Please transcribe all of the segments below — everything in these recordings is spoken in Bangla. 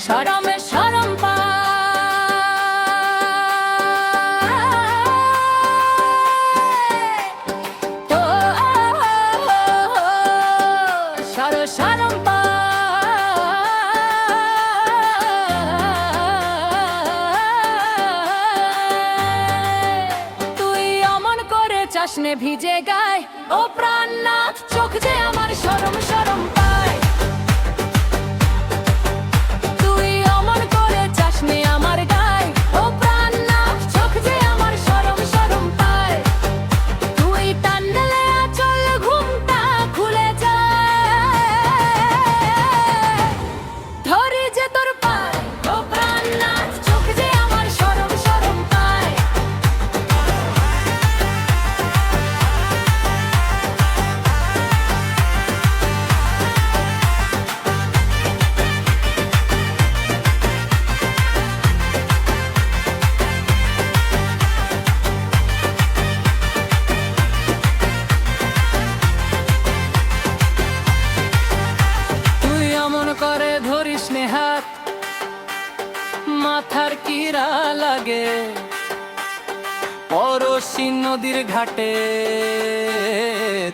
শরমে শরম পায় তো শরম তুই অমন করে চাষনে ভিজে গায় ও প্রাণনাথ চোখ যে আমার শরম শরম পায় তুই অমন করে চাষনে আমার গায় ও প্রাণনাথ চোখ যে আমার শরম শরম পায় তুই টানলে আঁচল ঘুমটা খুলে যায় ধরি যে তোর পায় ও প্রাণনাথ চোখ যে আমার শরম শরম পায় তুই অমন করে ধরিস নে হাত মাথার কিরা লাগে পরশী নদীর ঘাটে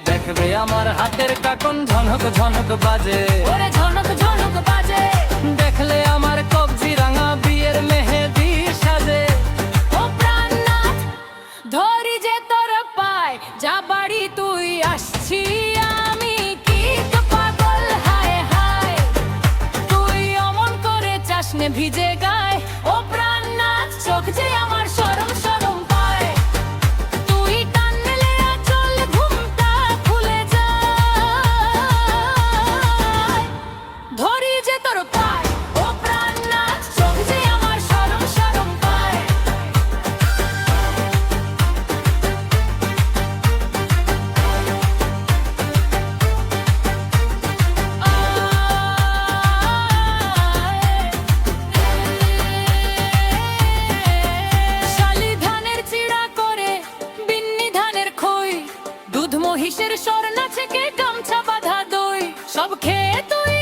দেখবে আমার হাতের কাকন ঝনক ঝনক বাজে ওরে ঝনক ঝনক বাজে দেখলে আমার কবজি রাঙা বিয়ের মেহেদি সাজে ও প্রাণনাথ ধরি যে তোর পায় যা বাড়ি তুই আসছি আমি কি তো পাগল হায় হায় তুই অমন করে চাষনে ভিজে গায় ও প্রাণনাথ চোখ যে আমার শরম শরম পায় তুই টানলে আঁচল ঘুমটা খুলে যায় ধরি যে তোর পায় ও প্রাণনাথ চোখ যে আমার শরম শরম পায় শালি ধানের চিড়া করে বিন্নি ধানের খই দুধ মহিষের স্বর নাচে কে গামছা বাঁধা দই সব খেয়ে তুই